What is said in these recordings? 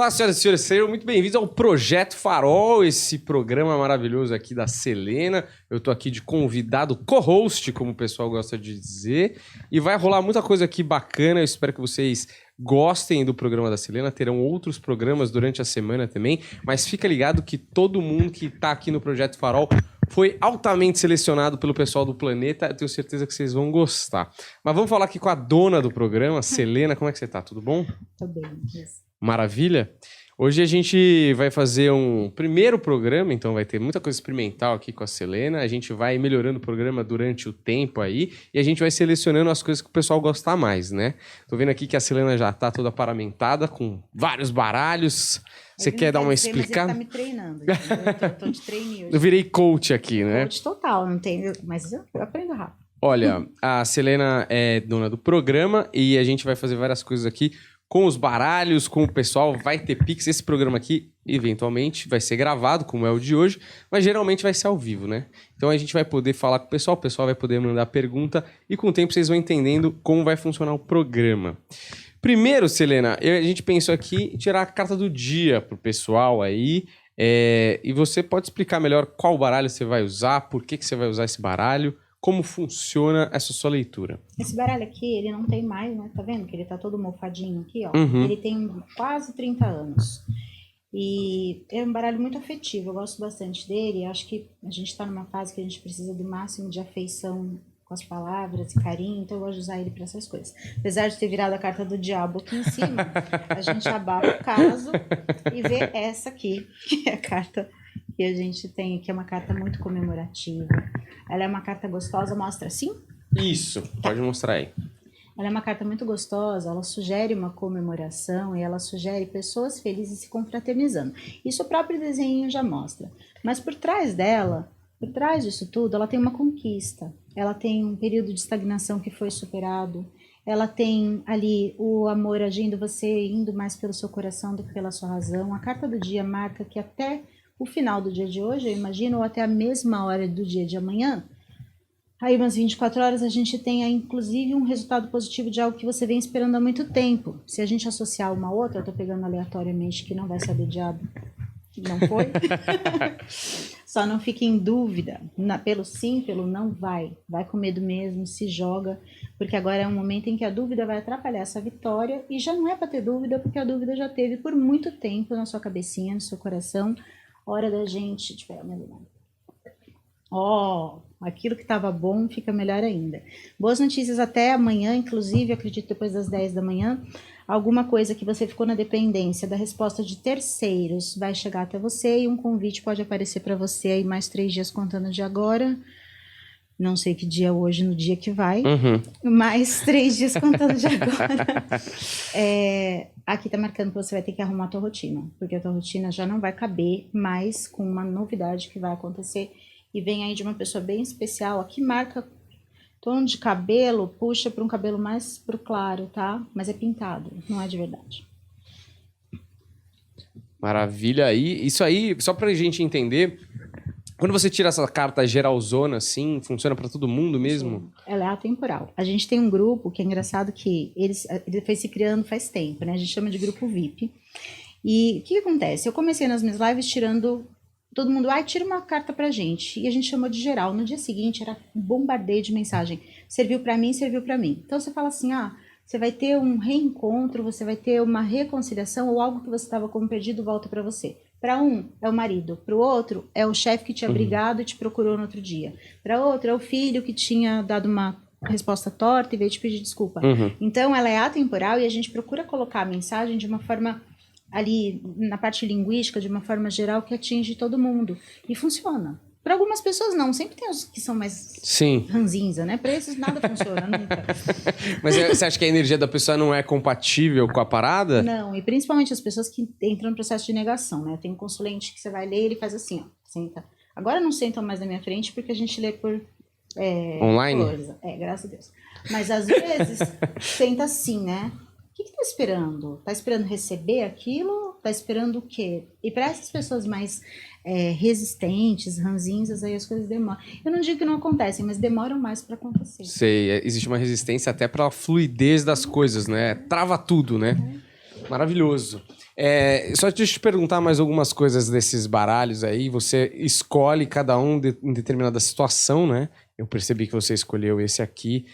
Olá, senhoras e senhores, sejam muito bem-vindos ao Projeto Farol, esse programa maravilhoso aqui da Selena. Eu tô aqui de convidado co-host, como o pessoal gosta de dizer, e vai rolar muita coisa aqui bacana. Eu espero que vocês gostem do programa da Selena. Terão outros programas durante a semana também, mas fica ligado que todo mundo que tá aqui no Projeto Farol foi altamente selecionado pelo pessoal do Planeta. Eu tenho certeza que vocês vão gostar. Mas vamos falar aqui com a dona do programa, Selena. Como é que você tá? Tudo bom? Tô bem. Maravilha. Hoje a gente vai fazer um primeiro programa, então vai ter muita coisa experimental aqui com a Selena. A gente vai melhorando o programa durante o tempo aí e a gente vai selecionando as coisas que o pessoal gostar mais, né? Tô vendo aqui que a Selena já tá toda paramentada com vários baralhos. Você quer dar uma explicada? Mas ele tá me treinando. Eu tô de treininho hoje. Eu virei coach aqui, né? Coach total, não tem, mas eu aprendo rápido. Olha, a Selena é dona do programa e a gente vai fazer várias coisas aqui com os baralhos, com o pessoal, vai ter Pix. Esse programa aqui, eventualmente, vai ser gravado, como é o de hoje, mas geralmente vai ser ao vivo, né? Então a gente vai poder falar com o pessoal vai poder mandar pergunta e com o tempo vocês vão entendendo como vai funcionar o programa. Primeiro, Selena, a gente pensou aqui em tirar a carta do dia pro pessoal aí, e você pode explicar melhor qual baralho você vai usar, por que você vai usar esse baralho, como funciona essa sua leitura. Esse baralho aqui, ele não tem mais, né? Tá vendo que ele tá todo mofadinho aqui, ó? Uhum. Ele tem quase 30 anos. E é um baralho muito afetivo, eu gosto bastante dele. Acho que a gente tá numa fase que a gente precisa do máximo de afeição com as palavras e carinho, então eu gosto de usar ele para essas coisas. Apesar de ter virado a carta do diabo aqui em cima, a gente abafa o caso e vê essa aqui, que é a carta que a gente tem, que é uma carta muito comemorativa. Ela é uma carta gostosa, mostra assim? Isso, pode mostrar aí. Ela é uma carta muito gostosa, ela sugere uma comemoração e ela sugere pessoas felizes se confraternizando. Isso o próprio desenho já mostra. Mas por trás dela, por trás disso tudo, ela tem uma conquista. Ela tem um período de estagnação que foi superado. Ela tem ali o amor agindo, você indo mais pelo seu coração do que pela sua razão. A carta do dia marca que até o final do dia de hoje, eu imagino, ou até a mesma hora do dia de amanhã, aí umas 24 horas a gente tem aí, inclusive, um resultado positivo de algo que você vem esperando há muito tempo. Se a gente associar uma a outra, eu tô pegando aleatoriamente que não vai saber diabo, não foi? Só não fique em dúvida, pelo sim, pelo não vai com medo mesmo, se joga, porque agora é um momento em que a dúvida vai atrapalhar essa vitória e já não é para ter dúvida, porque a dúvida já teve por muito tempo na sua cabecinha, no seu coração. Hora da gente... aquilo que estava bom fica melhor ainda. Boas notícias até amanhã, inclusive, acredito depois das 10 da manhã, alguma coisa que você ficou na dependência da resposta de terceiros vai chegar até você e um convite pode aparecer para você aí mais 3 dias contando de agora. Não sei que dia é hoje, no dia que vai, mais 3 dias contando de agora. Aqui tá marcando que você vai ter que arrumar a tua rotina, porque a tua rotina já não vai caber mais com uma novidade que vai acontecer e vem aí de uma pessoa bem especial. Aqui marca tom de cabelo, puxa para um cabelo mais pro claro, tá? Mas é pintado, não é de verdade. Maravilha aí. Isso aí, só pra gente entender, quando você tira essa carta geralzona, assim, funciona pra todo mundo mesmo? Ela é atemporal. A gente tem um grupo que é engraçado que ele foi se criando faz tempo, né? A gente chama de grupo VIP. E o que acontece? Eu comecei nas minhas lives tirando... Todo mundo, tira uma carta pra gente. E a gente chamou de geral. No dia seguinte era um bombardeio de mensagem. Serviu pra mim, serviu pra mim. Então você fala assim, você vai ter um reencontro, você vai ter uma reconciliação ou algo que você estava como perdido volta pra você. Para um, é o marido. Para o outro, é o chefe que tinha brigado e te procurou no outro dia. Para outro, é o filho que tinha dado uma resposta torta e veio te pedir desculpa. Então, ela é atemporal e a gente procura colocar a mensagem de uma forma, ali, na parte linguística, de uma forma geral, que atinge todo mundo. E funciona. Para algumas pessoas não, sempre tem os que são mais ranzinza, né? Para esses nada funciona, nunca. Mas você acha que a energia da pessoa não é compatível com a parada? Não, e principalmente as pessoas que entram no processo de negação, né? Tem um consulente que você vai ler e ele faz assim, senta. Agora não sentam mais na minha frente porque a gente lê por... online? Coisa. Graças a Deus. Mas às vezes senta assim, né? O que tá esperando? Tá esperando receber aquilo? Tá esperando o quê? E para essas pessoas mais resistentes, ranzinhas, aí as coisas demoram. Eu não digo que não acontecem, mas demoram mais para acontecer. Sei, existe uma resistência até para a fluidez das coisas, né? Trava tudo, né? Maravilhoso. Só deixa eu te perguntar mais algumas coisas desses baralhos aí. Você escolhe cada um em determinada situação, né? Eu percebi que você escolheu esse aqui.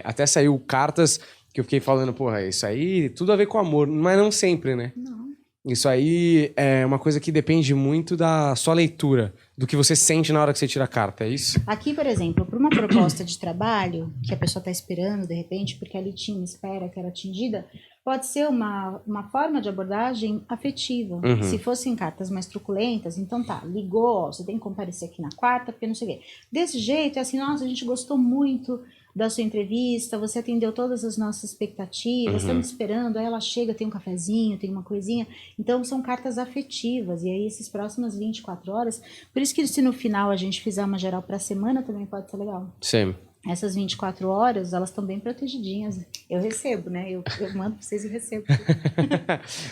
Até saiu cartas que eu fiquei falando, porra, isso aí tudo a ver com amor, mas não sempre, né? Não. Isso aí é uma coisa que depende muito da sua leitura, do que você sente na hora que você tira a carta, é isso? Aqui, por exemplo, para uma proposta de trabalho, que a pessoa está esperando, de repente, porque ali tinha uma espera que era atingida, pode ser uma forma de abordagem afetiva. Uhum. Se fossem cartas mais truculentas, então tá, ligou, ó, você tem que comparecer aqui na quarta, porque não sei o quê. Desse jeito, é assim, nossa, a gente gostou muito da sua entrevista, você atendeu todas as nossas expectativas, estamos esperando, aí ela chega, tem um cafezinho, tem uma coisinha. Então, são cartas afetivas, e aí essas próximas 24 horas, por isso que se no final a gente fizer uma geral para a semana, também pode ser legal. Sim. Essas 24 horas, elas estão bem protegidinhas. Eu recebo, né? Eu mando pra vocês e recebo.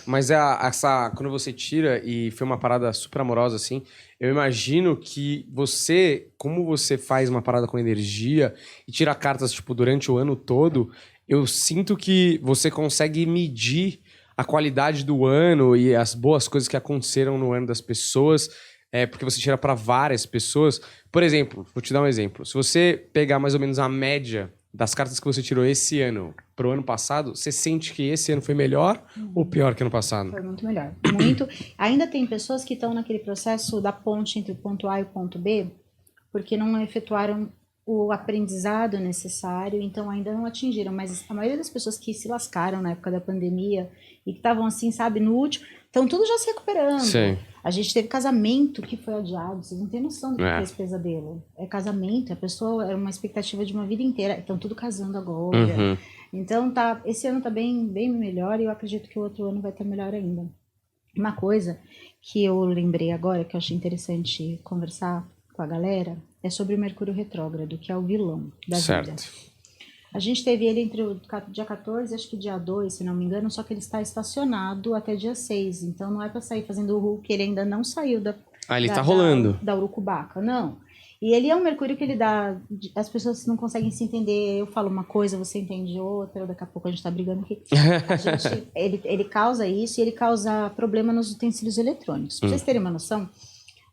Mas quando você tira, e foi uma parada super amorosa, assim, eu imagino que você, como você faz uma parada com energia e tira cartas, tipo, durante o ano todo, eu sinto que você consegue medir a qualidade do ano e as boas coisas que aconteceram no ano das pessoas, porque você tira para várias pessoas. Por exemplo, vou te dar um exemplo. Se você pegar mais ou menos a média das cartas que você tirou esse ano pro ano passado, você sente que esse ano foi melhor ou pior que ano passado? Foi muito melhor. Muito. Ainda tem pessoas que estão naquele processo da ponte entre o ponto A e o ponto B, porque não efetuaram o aprendizado necessário, então ainda não atingiram. Mas a maioria das pessoas que se lascaram na época da pandemia e que estavam assim, sabe, no último, estão tudo já se recuperando. Sim. A gente teve casamento que foi adiado, vocês não têm noção do que é esse pesadelo. É casamento, a pessoa era uma expectativa de uma vida inteira, estão tudo casando agora. Uhum. Então esse ano tá bem melhor e eu acredito que o outro ano vai estar melhor ainda. Uma coisa que eu lembrei agora, que eu achei interessante conversar com a galera, é sobre o Mercúrio retrógrado, que é o vilão da vida. A gente teve ele entre o dia 14 e acho que dia 2, se não me engano, só que ele está estacionado até dia 6, então não é para sair fazendo o Hulk, ele ainda não saiu ele tá rolando. Da Urucubaca, não. E ele é um Mercúrio que ele dá, as pessoas não conseguem se entender, eu falo uma coisa, você entende outra, daqui a pouco a gente tá brigando aqui. Ele causa isso e ele causa problema nos utensílios eletrônicos. Pra vocês terem uma noção,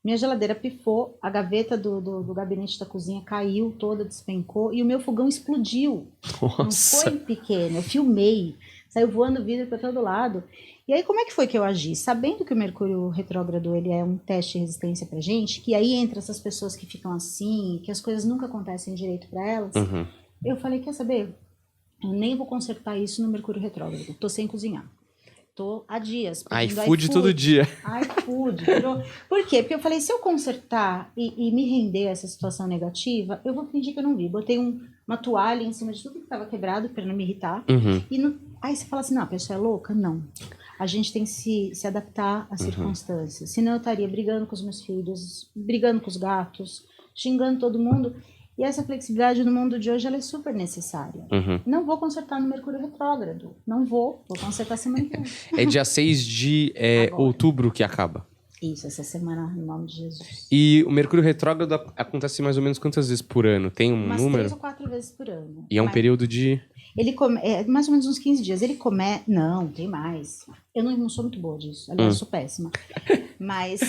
minha geladeira pifou, a gaveta do gabinete da cozinha caiu toda, despencou, e o meu fogão explodiu. Nossa. Não foi pequeno, eu filmei, saiu voando vidro para todo lado. E aí como é que foi que eu agi? Sabendo que o Mercúrio retrógrado ele é um teste de resistência pra gente, que aí entra essas pessoas que ficam assim, que as coisas nunca acontecem direito para elas, eu falei, quer saber? Eu nem vou consertar isso no Mercúrio retrógrado, tô sem cozinhar. Tô há dias. iFood todo dia. iFood. Por quê? Porque eu falei, se eu consertar e me render a essa situação negativa, eu vou fingir que eu não vi. Botei uma toalha em cima de tudo que estava quebrado para não me irritar. Aí você fala assim, não, a pessoa é louca? Não. A gente tem que se adaptar às circunstâncias. Senão eu estaria brigando com os meus filhos, brigando com os gatos, xingando todo mundo. E essa flexibilidade no mundo de hoje ela é super necessária. Não vou consertar no Mercúrio retrógrado. Não vou consertar semana que vem. É dia 6 de outubro que acaba. Isso, essa semana, em nome de Jesus. E o Mercúrio retrógrado acontece mais ou menos quantas vezes por ano? Tem um umas número? 3 ou 4 vezes por ano. E é um período de... mais ou menos uns 15 dias. Não, tem mais. Eu não sou muito boa disso. Aliás, sou péssima. Mas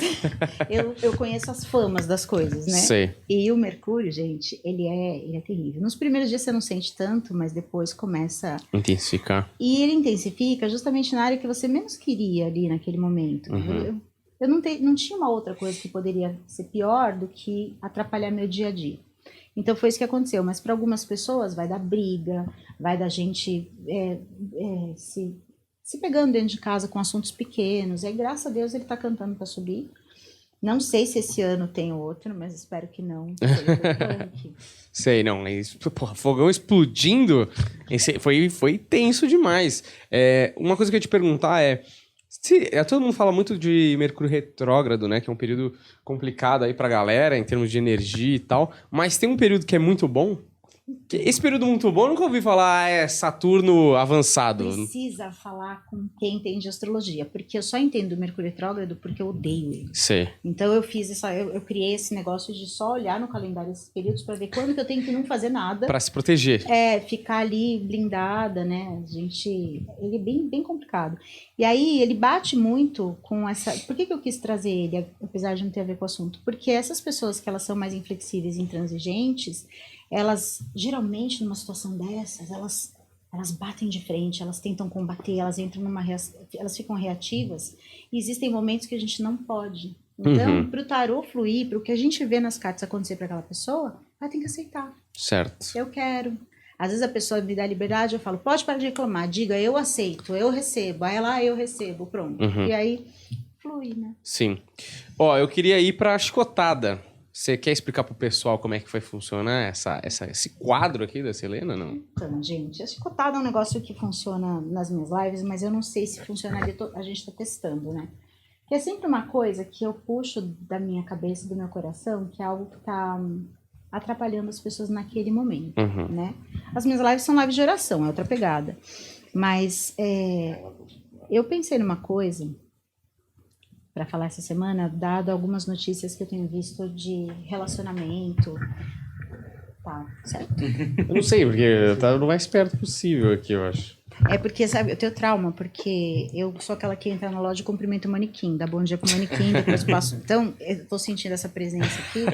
eu conheço as famas das coisas, né? Sei. E o Mercúrio, gente, ele é terrível. Nos primeiros dias você não sente tanto, mas depois começa... intensificar. E ele intensifica justamente na área que você menos queria ali naquele momento. Eu não tinha uma outra coisa que poderia ser pior do que atrapalhar meu dia a dia. Então foi isso que aconteceu, mas para algumas pessoas vai dar briga, vai dar gente se pegando dentro de casa com assuntos pequenos, e aí graças a Deus ele tá cantando para subir. Não sei se esse ano tem outro, mas espero que não. Sei, não, mas, porra, fogão explodindo, foi tenso demais. Uma coisa que eu ia te perguntar todo mundo fala muito de Mercúrio retrógrado, né? Que é um período complicado aí pra galera, em termos de energia e tal. Mas tem um período que é muito bom? Esse período muito bom, eu nunca ouvi falar, é Saturno avançado. Precisa falar com quem entende astrologia, porque eu só entendo o Mercúrio retrógrado porque eu odeio ele. Sei. Então eu criei esse negócio de só olhar no calendário esses períodos para ver quando que eu tenho que não fazer nada. Pra se proteger. Ficar ali blindada, né? Ele é bem, bem complicado. E aí ele bate muito com essa... Por que eu quis trazer ele, apesar de não ter a ver com o assunto? Porque essas pessoas que elas são mais inflexíveis e intransigentes, elas, geralmente, numa situação dessas, elas batem de frente, elas tentam combater, elas entram elas ficam reativas, e existem momentos que a gente não pode. Então, para o tarô fluir, para o que a gente vê nas cartas acontecer para aquela pessoa, ela tem que aceitar. Certo. Eu quero. Às vezes a pessoa me dá liberdade, eu falo, pode parar de reclamar, diga, eu aceito, eu recebo, aí lá eu recebo, pronto. E aí, flui, né? Sim. Ó, eu queria ir pra chicotada. Você quer explicar pro pessoal como é que vai funcionar esse quadro aqui da Selena, não? Então, gente, a chicotada é um negócio que funciona nas minhas lives, mas eu não sei se funcionaria, a gente tá testando, né? Que é sempre uma coisa que eu puxo da minha cabeça, do meu coração, que é algo que tá atrapalhando as pessoas naquele momento, né? As minhas lives são lives de oração, é outra pegada. Mas eu pensei numa coisa para falar essa semana, dado algumas notícias que eu tenho visto de relacionamento. Tá, certo? Eu não sei, porque eu tava no mais perto possível aqui, eu acho. É porque, sabe, eu tenho trauma, porque eu sou aquela que entra na loja e cumprimenta o manequim, dá bom dia pro manequim, depois passo. Então, eu tô sentindo essa presença aqui,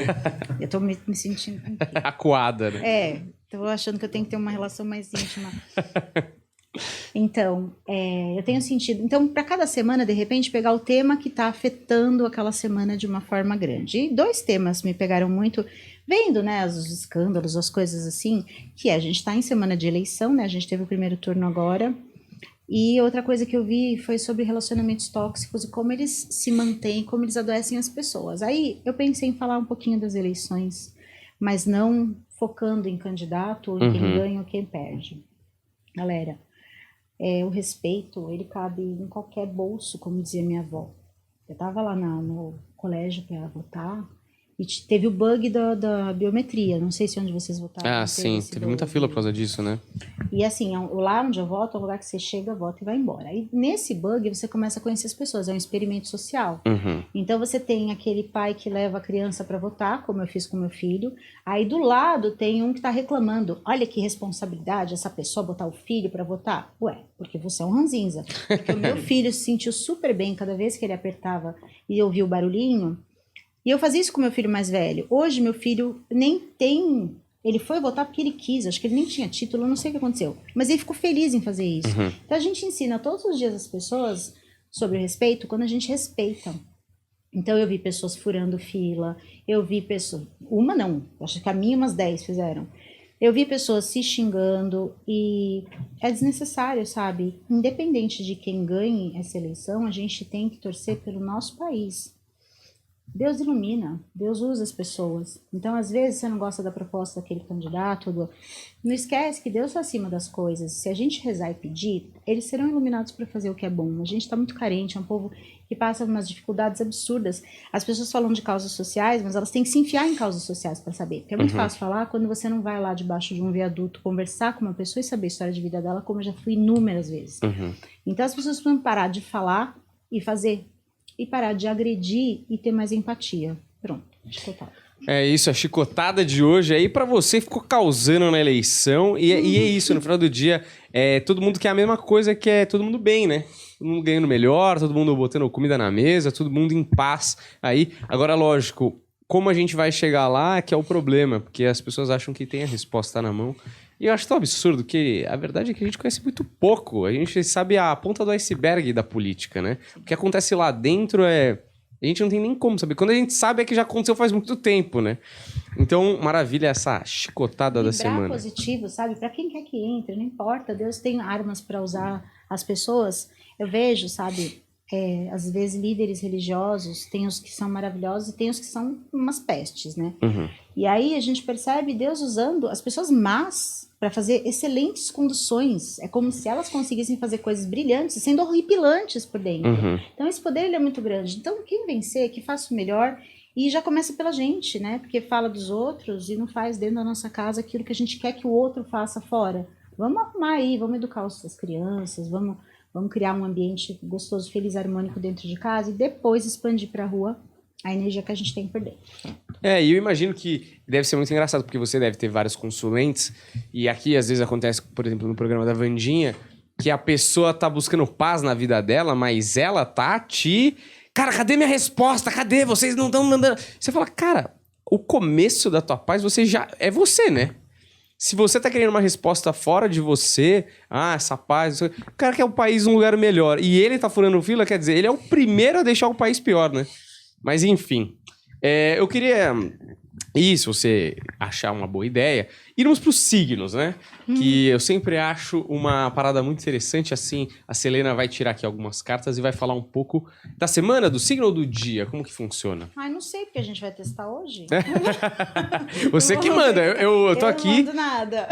eu tô me sentindo... Acuada, né? Tô achando que eu tenho que ter uma relação mais íntima. Então, eu tenho sentido. Então, para cada semana, de repente, pegar o tema que está afetando aquela semana de uma forma grande. E 2 temas me pegaram muito, vendo, né, os escândalos, as coisas assim, que a gente está em semana de eleição, né? A gente teve o primeiro turno agora. E outra coisa que eu vi foi sobre relacionamentos tóxicos e como eles se mantêm, como eles adoecem as pessoas. Aí eu pensei em falar um pouquinho das eleições, mas não focando em candidato ou em quem ganha ou quem perde. Galera, o respeito, ele cabe em qualquer bolso, como dizia minha avó. Eu tava lá no colégio para votar e teve o bug da biometria. Não sei se onde vocês votaram. Ah, sim. Teve muita fila por causa disso, né? E assim, lá onde eu voto é um lugar que você chega, vota e vai embora. E nesse bug você começa a conhecer as pessoas, é um experimento social. Então você tem aquele pai que leva a criança para votar, como eu fiz com meu filho. Aí do lado tem um que tá reclamando. Olha que responsabilidade essa pessoa botar o filho para votar. Ué, porque você é um ranzinza. Porque o meu filho se sentiu super bem cada vez que ele apertava e ouvia o barulhinho. E eu fazia isso com meu filho mais velho. Hoje meu filho nem tem... Ele foi votar porque ele quis, acho que ele nem tinha título, não sei o que aconteceu. Mas ele ficou feliz em fazer isso. Então a gente ensina todos os dias as pessoas sobre o respeito quando a gente respeita. Então eu vi pessoas furando fila, eu vi pessoas... Uma não, acho que a minha umas 10 fizeram. Eu vi pessoas se xingando e é desnecessário, sabe? Independente de quem ganhe essa eleição, a gente tem que torcer pelo nosso país. Deus ilumina, Deus usa as pessoas. Então, às vezes, você não gosta da proposta daquele candidato. Não esquece que Deus está acima das coisas. Se a gente rezar e pedir, eles serão iluminados para fazer o que é bom. A gente está muito carente, é um povo que passa umas dificuldades absurdas. As pessoas falam de causas sociais, mas elas têm que se enfiar em causas sociais para saber. Porque é muito fácil falar quando você não vai lá debaixo de um viaduto conversar com uma pessoa e saber a história de vida dela, como eu já fui inúmeras vezes. Então, as pessoas precisam parar de falar e fazer. E parar de agredir e ter mais empatia. Pronto, chicotada. É isso, a chicotada de hoje aí pra você ficou causando na eleição. E é isso, no final do dia, todo mundo quer a mesma coisa, que é todo mundo bem, né? Todo mundo ganhando melhor, todo mundo botando comida na mesa, todo mundo em paz aí. Agora, lógico, como a gente vai chegar lá, que é o problema, porque as pessoas acham que tem a resposta na mão. E eu acho tão absurdo que a verdade é que a gente conhece muito pouco. A gente sabe a ponta do iceberg da política, né? O que acontece lá dentro a gente não tem nem como saber. Quando a gente sabe é que já aconteceu faz muito tempo, né? Então, maravilha essa chicotada da semana. Positivo, sabe? Para quem quer que entre, não importa. Deus tem armas para usar as pessoas. Eu vejo, sabe? Às vezes líderes religiosos, tem os que são maravilhosos e tem os que são umas pestes, né? E aí a gente percebe Deus usando as pessoas más para fazer excelentes conduções. É como se elas conseguissem fazer coisas brilhantes, sendo horripilantes por dentro. Então esse poder ele é muito grande. Então quem vencer, que faça o melhor E já começa pela gente, né? Porque fala dos outros e não faz dentro da nossa casa aquilo que a gente quer que o outro faça fora. Vamos arrumar aí, vamos educar as crianças, vamos criar um ambiente gostoso, feliz, harmônico dentro de casa e depois expandir para a rua a energia que a gente tem por dentro. E eu imagino que deve ser muito engraçado, porque você deve ter vários consulentes, e aqui às vezes acontece, por exemplo, no programa da Wandinha, que a pessoa tá buscando paz na vida dela, mas ela tá Cara, cadê minha resposta? Cadê? Vocês não estão mandando... Você fala, cara, o começo da tua paz você já... É você, né? Se você tá querendo uma resposta fora de você, essa paz... O cara quer o país um lugar melhor, e ele tá furando fila, quer dizer, ele é o primeiro a deixar o país pior, né? Mas enfim, eu queria... E se você achar uma boa ideia, irmos para os signos, né? Que eu sempre acho uma parada muito interessante. Assim, a Selena vai tirar aqui algumas cartas e vai falar um pouco da semana, do signo ou do dia. Como que funciona? Não sei, porque a gente vai testar hoje. Você que manda, eu tô aqui. Eu não mando nada.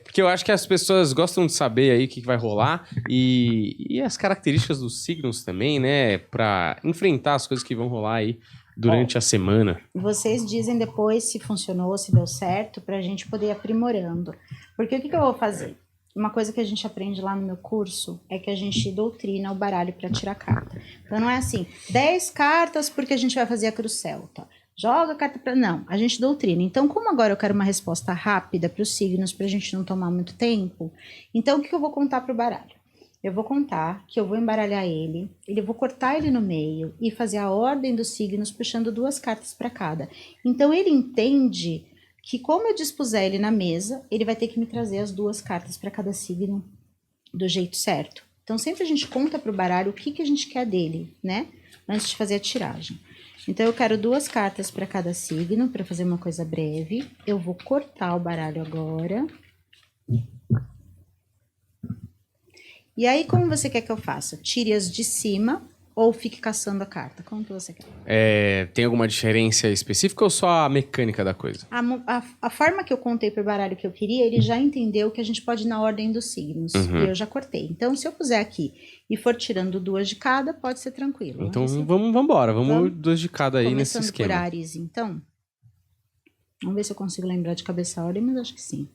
Porque eu acho que as pessoas gostam de saber aí o que vai rolar e as características dos signos também, né? Para enfrentar as coisas que vão rolar aí durante a semana. Vocês dizem depois se funcionou, se deu certo, pra gente poder ir aprimorando. Porque o que eu vou fazer? Uma coisa que a gente aprende lá no meu curso é que a gente doutrina o baralho para tirar carta. Então não é assim, 10 cartas porque a gente vai fazer a cruz celta. Joga a carta para... Não, a gente doutrina. Então, como agora eu quero uma resposta rápida para os signos, pra gente não tomar muito tempo, então o que eu vou contar pro baralho? Eu vou contar que eu vou embaralhar ele vou cortar ele no meio e fazer a ordem dos signos puxando 2 cartas para cada. Então ele entende que como eu dispuser ele na mesa, ele vai ter que me trazer as 2 cartas para cada signo do jeito certo. Então sempre a gente conta para o baralho o que a gente quer dele, né? Antes de fazer a tiragem. Então eu quero 2 cartas para cada signo, para fazer uma coisa breve. Eu vou cortar o baralho agora. E aí, como você quer que eu faça? Tire-as de cima ou fique caçando a carta? Como que você quer? Tem alguma diferença específica ou só a mecânica da coisa? A forma que eu contei pro baralho que eu queria, ele já entendeu que a gente pode ir na ordem dos signos. E eu já cortei. Então, se eu puser aqui e for tirando 2 de cada, pode ser tranquilo. Então, vamos embora. Vamos 2 de cada aí nesse esquema. Começando por Áries, então. Vamos ver se eu consigo lembrar de cabeça a ordem, mas acho que sim.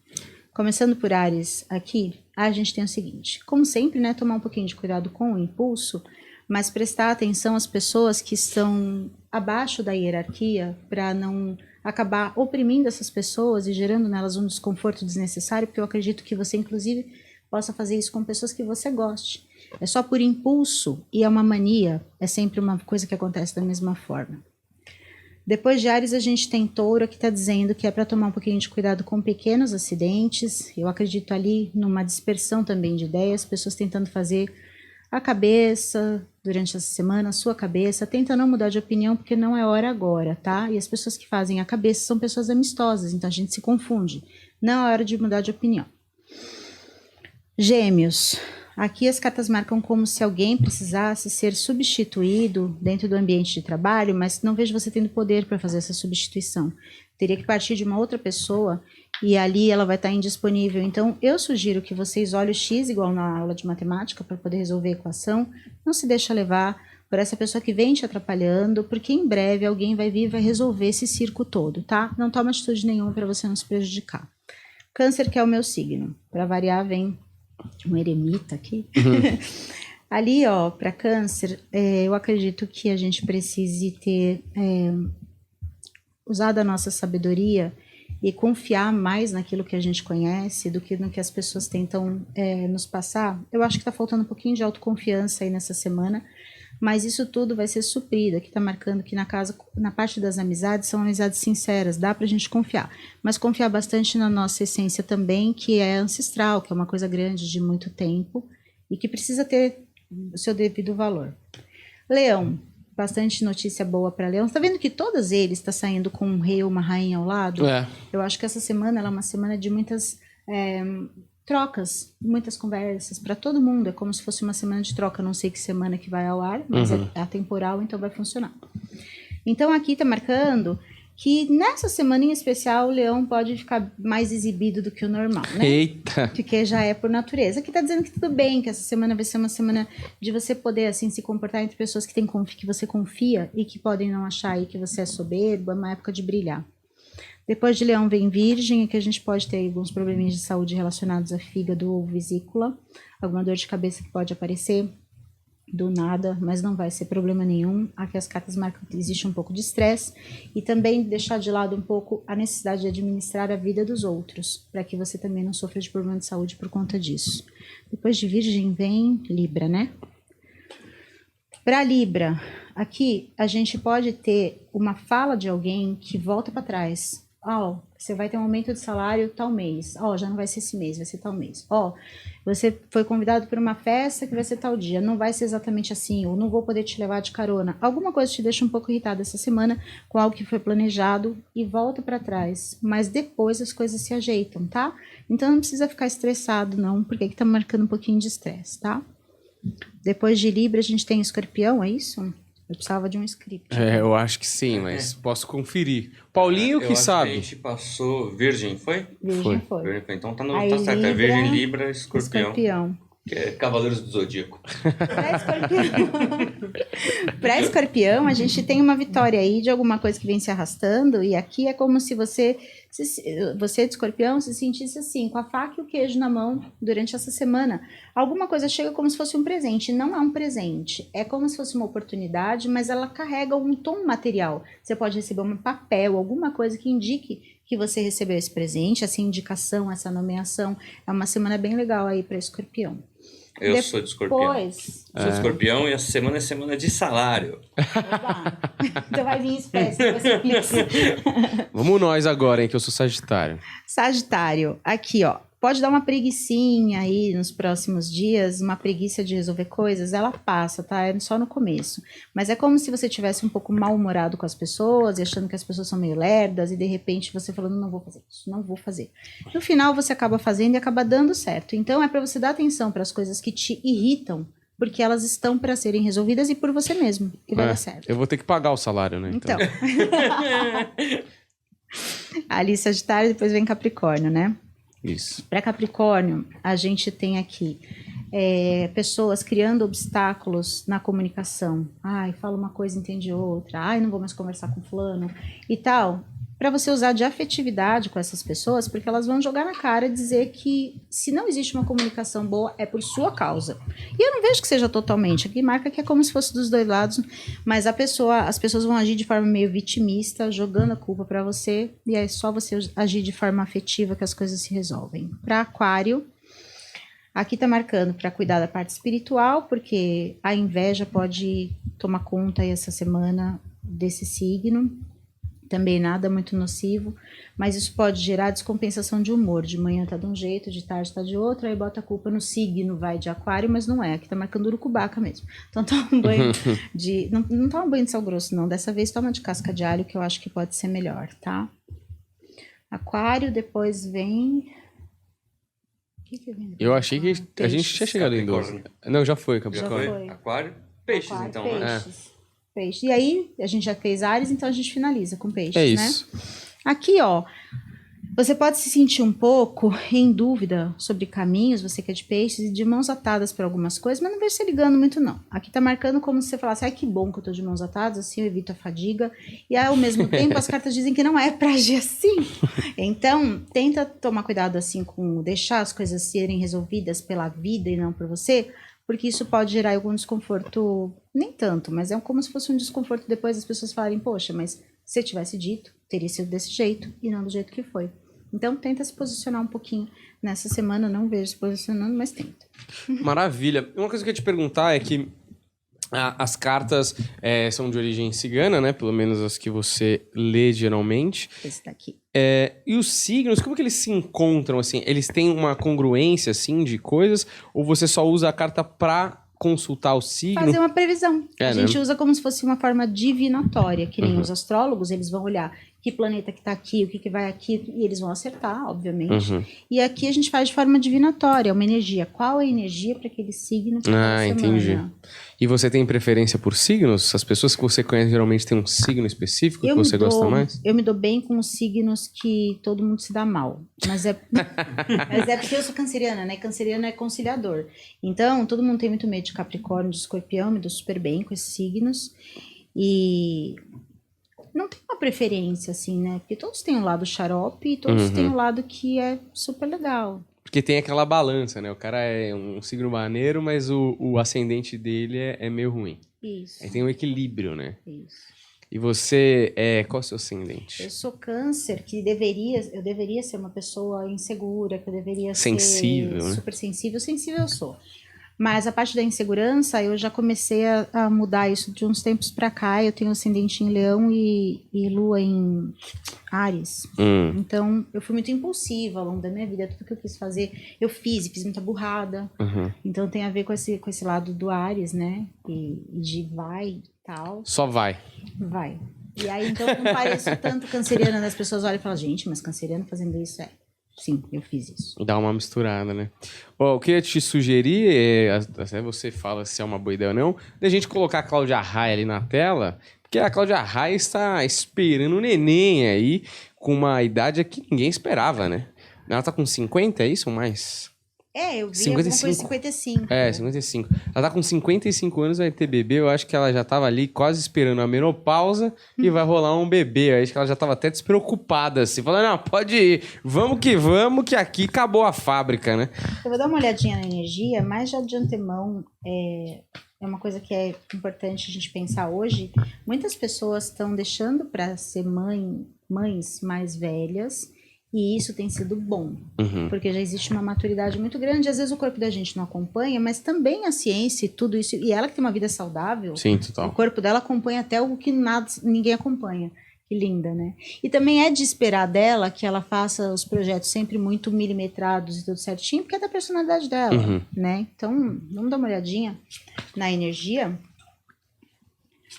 Começando por Áries aqui, a gente tem o seguinte, como sempre, né, tomar um pouquinho de cuidado com o impulso, mas prestar atenção às pessoas que estão abaixo da hierarquia para não acabar oprimindo essas pessoas e gerando nelas um desconforto desnecessário, porque eu acredito que você, inclusive, possa fazer isso com pessoas que você goste. É só por impulso e é uma mania, é sempre uma coisa que acontece da mesma forma. Depois de Áries, a gente tem Touro, que está dizendo que é para tomar um pouquinho de cuidado com pequenos acidentes. Eu acredito ali numa dispersão também de ideias, pessoas tentando fazer a cabeça durante essa semana, a sua cabeça, tenta não mudar de opinião porque não é hora agora, tá? E as pessoas que fazem a cabeça são pessoas amistosas, então a gente se confunde. Não é hora de mudar de opinião. Gêmeos. Aqui as cartas marcam como se alguém precisasse ser substituído dentro do ambiente de trabalho, mas não vejo você tendo poder para fazer essa substituição. Teria que partir de uma outra pessoa e ali ela vai estar indisponível. Então, eu sugiro que vocês olhem o X igual na aula de matemática para poder resolver a equação. Não se deixa levar por essa pessoa que vem te atrapalhando, porque em breve alguém vai vir e vai resolver esse circo todo, tá? Não toma atitude nenhuma para você não se prejudicar. Câncer, que é o meu signo. Para variar, vem um eremita aqui. Ali, ó, para Câncer, eu acredito que a gente precise ter usado a nossa sabedoria e confiar mais naquilo que a gente conhece do que no que as pessoas tentam nos passar. Eu acho que tá faltando um pouquinho de autoconfiança aí nessa semana, mas isso tudo vai ser suprido. Aqui tá marcando que na parte das amizades, são amizades sinceras, dá pra gente confiar. Mas confiar bastante na nossa essência também, que é ancestral, que é uma coisa grande de muito tempo e que precisa ter o seu devido valor. Leão, bastante notícia boa para Leão. Tá vendo que todos eles estão saindo com um rei ou uma rainha ao lado? Eu acho que essa semana ela é uma semana de muitas trocas, muitas conversas para todo mundo. É como se fosse uma semana de troca. Não sei que semana que vai ao ar, mas é atemporal, então vai funcionar. Então aqui tá marcando que nessa semana em especial o leão pode ficar mais exibido do que o normal, né? Eita! Porque já é por natureza. Aqui tá dizendo que tudo bem, que essa semana vai ser uma semana de você poder, assim, se comportar entre pessoas que você confia e que podem não achar aí que você é soberbo, é uma época de brilhar. Depois de leão vem virgem, aqui a gente pode ter alguns probleminhas de saúde relacionados a fígado ou vesícula, alguma dor de cabeça que pode aparecer do nada, mas não vai ser problema nenhum. Aqui as cartas marcam que existe um pouco de estresse e também deixar de lado um pouco a necessidade de administrar a vida dos outros, para que você também não sofra de problema de saúde por conta disso. Depois de virgem vem Libra, né? Para Libra, aqui a gente pode ter uma fala de alguém que volta para trás. Você vai ter um aumento de salário tal mês. Já não vai ser esse mês, vai ser tal mês. Você foi convidado para uma festa que vai ser tal dia. Não vai ser exatamente assim, ou não vou poder te levar de carona. Alguma coisa te deixa um pouco irritado essa semana com algo que foi planejado e volta para trás. Mas depois as coisas se ajeitam, tá? Então não precisa ficar estressado não, porque aqui tá marcando um pouquinho de estresse, tá? Depois de Libra a gente tem Escorpião, é isso? Eu precisava de um script. Eu acho que sim, mas posso conferir. Paulinho que acho sabe. Que a gente passou Virgem, foi? Virgem foi. Virgem foi. Então tá Aí, certo. É Virgem, Libra, Escorpião. Que é Cavaleiros do Zodíaco. Para Escorpião, a gente tem uma vitória aí de alguma coisa que vem se arrastando, e aqui é como se você de Escorpião se sentisse assim, com a faca e o queijo na mão durante essa semana. Alguma coisa chega como se fosse um presente, não é um presente, é como se fosse uma oportunidade, mas ela carrega um tom material. Você pode receber um papel, alguma coisa que indique que você recebeu esse presente, essa indicação, essa nomeação. É uma semana bem legal aí para Escorpião. Eu sou de Escorpião. Sou de Escorpião e essa semana é semana de salário. Então vai vir em espécie, vai ser Pix. Vamos nós agora, hein, que eu sou Sagitário. Sagitário, aqui ó, pode dar uma preguicinha aí nos próximos dias, uma preguiça de resolver coisas, ela passa, tá? É só no começo. Mas é como se você tivesse um pouco mal-humorado com as pessoas, e achando que as pessoas são meio lerdas, e de repente você falando, não vou fazer isso, não vou fazer. No final você acaba fazendo e acaba dando certo. Então é para você dar atenção para as coisas que te irritam, porque elas estão para serem resolvidas e por você mesmo, que vai dar certo. Eu vou ter que pagar o salário, né? Então. Ali Sagitário, depois vem Capricórnio, né? Isso. Para Capricórnio, a gente tem aqui pessoas criando obstáculos na comunicação. Fala uma coisa, entende outra. Não vou mais conversar com fulano e tal. Para você usar de afetividade com essas pessoas, porque elas vão jogar na cara e dizer que se não existe uma comunicação boa, é por sua causa. E eu não vejo que seja totalmente. Aqui marca que é como se fosse dos dois lados, mas as pessoas vão agir de forma meio vitimista, jogando a culpa para você, e é só você agir de forma afetiva que as coisas se resolvem. Para Aquário, aqui tá marcando para cuidar da parte espiritual, porque a inveja pode tomar conta aí essa semana desse signo. Também nada muito nocivo, mas isso pode gerar descompensação de humor. De manhã tá de um jeito, de tarde tá de outro, aí bota a culpa no signo, vai de Aquário, mas não é. Aqui tá marcando urucubaca mesmo. Então toma um banho de... Não toma banho de sal grosso, não. Dessa vez toma de casca de alho, que eu acho que pode ser melhor, tá? Aquário, depois vem... que vem? Eu achei que a gente tinha chegado em 12. Não, já foi, Capricórnio. Já foi. Aquário? Peixes, Aquário, então, peixes. né? Peixe. E aí, a gente já fez Áries, então a gente finaliza com peixes, É isso. né? Aqui, ó, você pode se sentir um pouco em dúvida sobre caminhos, você que é de peixes, e de mãos atadas para algumas coisas, mas não vejo você ligando muito, não. Aqui tá marcando como se você falasse, que bom que eu tô de mãos atadas, assim eu evito a fadiga. E ao mesmo tempo, as cartas dizem que não é pra agir assim. Então, tenta tomar cuidado, assim, com deixar as coisas serem resolvidas pela vida e não por você, porque isso pode gerar algum desconforto, nem tanto, mas é como se fosse um desconforto depois as pessoas falarem, poxa, mas se eu tivesse dito, teria sido desse jeito e não do jeito que foi. Então tenta se posicionar um pouquinho nessa semana, não vejo se posicionando, mas tenta. Maravilha. Uma coisa que eu ia te perguntar é que as cartas são de origem cigana, né? Pelo menos as que você lê geralmente. Esse daqui. E os signos, como que eles se encontram, assim? Eles têm uma congruência, assim, de coisas? Ou você só usa a carta pra consultar o signo? Fazer uma previsão. A gente né? usa como se fosse uma forma divinatória, que nem os astrólogos, eles vão olhar que planeta que tá aqui, o que vai aqui, e eles vão acertar, obviamente. E aqui a gente faz de forma divinatória, uma energia. Qual é a energia para aquele signo que tá na semana? Entendi. E você tem preferência por signos? As pessoas que você conhece geralmente têm um signo específico que você gosta mais? Eu me dou bem com os signos que todo mundo se dá mal. Mas é porque eu sou canceriana, né? Canceriano é conciliador. Então, todo mundo tem muito medo de Capricórnio, de Escorpião, me dou super bem com esses signos. E não tem uma preferência, assim, né? Porque todos têm um lado xarope e todos têm um lado que é super legal. Porque tem aquela balança, né? O cara é um signo maneiro, mas o ascendente dele é meio ruim. Isso. Aí tem um equilíbrio, né? Isso. E você, qual é o seu ascendente? Eu sou câncer, que eu deveria ser uma pessoa insegura, que eu deveria sensível, ser né? super sensível. Sensível eu sou. Mas a parte da insegurança, eu já comecei a mudar isso de uns tempos pra cá. Eu tenho ascendente em Leão e Lua em Áries. Então, eu fui muito impulsiva ao longo da minha vida. Tudo que eu quis fazer, eu fiz muita burrada. Então, tem a ver com esse lado do Áries, né? E de vai e tal. Só vai. Vai. E aí, então, eu não pareço tanto canceriana. As pessoas olham e falam, gente, mas canceriano fazendo isso Sim, eu fiz isso. Dá uma misturada, né? Eu queria te sugerir, até você fala se é uma boa ideia ou não, da gente colocar a Cláudia Raia ali na tela, porque a Cláudia Raia está esperando um neném aí, com uma idade que ninguém esperava, né? Ela tá com 50, é isso ou mais? Eu vi 55. alguma coisa 55. 55. Ela tá com 55 anos, vai ter bebê. Eu acho que ela já tava ali quase esperando a menopausa e vai rolar um bebê. Eu acho que ela já tava até despreocupada, assim. Falando, não, pode ir. Vamos, que aqui acabou a fábrica, né? Eu vou dar uma olhadinha na energia, mas já de antemão, é uma coisa que é importante a gente pensar hoje. Muitas pessoas estão deixando para ser mães mais velhas. E isso tem sido bom, porque já existe uma maturidade muito grande. Às vezes o corpo da gente não acompanha, mas também a ciência e tudo isso. E ela que tem uma vida saudável, sim, total. O corpo dela acompanha até o que ninguém acompanha. Que linda, né? E também é de esperar dela que ela faça os projetos sempre muito milimetrados e tudo certinho, porque é da personalidade dela, né? Então, vamos dar uma olhadinha na energia.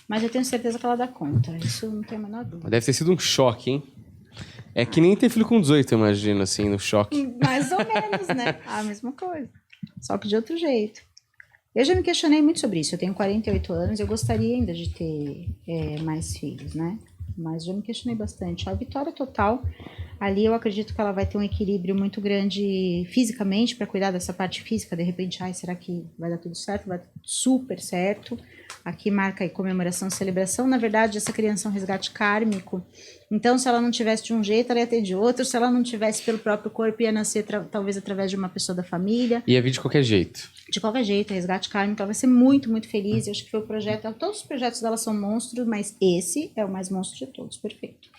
Mas eu tenho certeza que ela dá conta. Isso não tem a menor dúvida. Deve ter sido um choque, hein? É que nem ter filho com 18, eu imagino, assim, no choque. Mais ou menos, né? A mesma coisa. Só que de outro jeito. Eu já me questionei muito sobre isso. Eu tenho 48 anos, eu gostaria ainda de ter mais filhos, né? Mas já me questionei bastante. A Vitória total, ali eu acredito que ela vai ter um equilíbrio muito grande fisicamente para cuidar dessa parte física. De repente, será que vai dar tudo certo? Vai dar super certo. Aqui marca aí comemoração, celebração. Na verdade, essa criança é um resgate kármico. Então, se ela não tivesse de um jeito, ela ia ter de outro. Se ela não tivesse pelo próprio corpo, ia nascer talvez através de uma pessoa da família. Ia vir de qualquer jeito. De qualquer jeito, resgate kármico. Ela vai ser muito, muito feliz. Eu acho que foi o projeto... Todos os projetos dela são monstros, mas esse é o mais monstro de todos. Perfeito.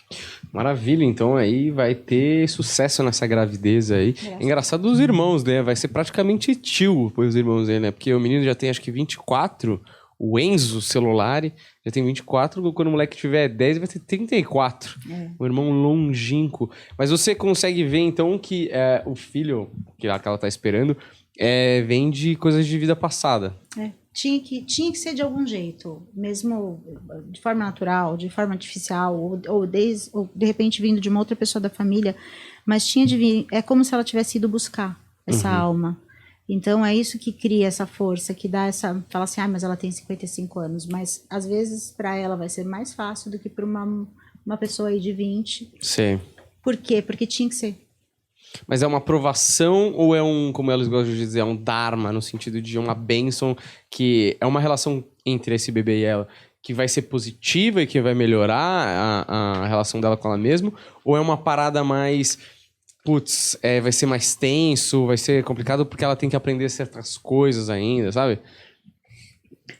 Maravilha. Então, aí vai ter sucesso nessa gravidez aí. Engraçado os irmãos, né? Vai ser praticamente tio depois dos irmãos dele, né? Porque o menino já tem, acho que 24... O Enzo Celulari já tem 24, quando o moleque tiver 10 vai ter 34. Um irmão longínquo. Mas você consegue ver, então, que o filho que ela tá esperando vem de coisas de vida passada. Tinha que ser de algum jeito, mesmo de forma natural, de forma artificial, ou de repente vindo de uma outra pessoa da família, mas tinha de vir, é como se ela tivesse ido buscar essa alma. Então, é isso que cria essa força, que dá essa... Fala assim, mas ela tem 55 anos. Mas, às vezes, para ela vai ser mais fácil do que para uma pessoa aí de 20. Sim. Por quê? Porque tinha que ser. Mas é uma aprovação ou é como eles gostam de dizer, é um dharma, no sentido de uma bênção, que é uma relação entre esse bebê e ela, que vai ser positiva e que vai melhorar a relação dela com ela mesma? Ou é uma parada mais... Putz, vai ser mais tenso, vai ser complicado porque ela tem que aprender certas coisas ainda, sabe?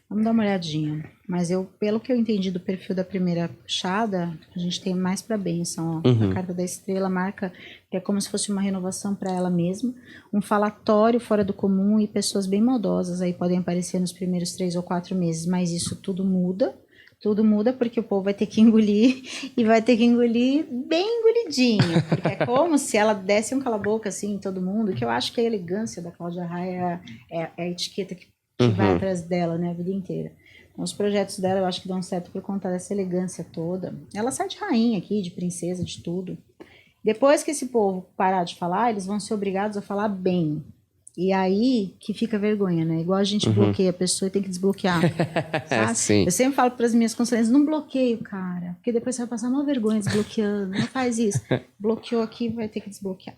Vamos dar uma olhadinha. Mas pelo que eu entendi do perfil da primeira puxada, a gente tem mais pra bênção. A carta da estrela marca que é como se fosse uma renovação para ela mesma, um falatório fora do comum e pessoas bem maldosas aí podem aparecer nos primeiros 3 ou 4 meses, mas isso tudo muda. Tudo muda porque o povo vai ter que engolir e vai ter que engolir bem engolidinho, porque é como se ela desse um cala-boca assim em todo mundo, que eu acho que a elegância da Cláudia Raia é a etiqueta que vai atrás dela, né, a vida inteira. Então, os projetos dela eu acho que dão certo por conta dessa elegância toda. Ela sai de rainha aqui, de princesa, de tudo. Depois que esse povo parar de falar, eles vão ser obrigados a falar bem. E aí que fica vergonha, né? Igual a gente bloqueia a pessoa e tem que desbloquear. Sim. Eu sempre falo para as minhas consulentes, não bloqueio, cara. Porque depois você vai passar uma vergonha desbloqueando. Não faz isso. Bloqueou aqui, vai ter que desbloquear.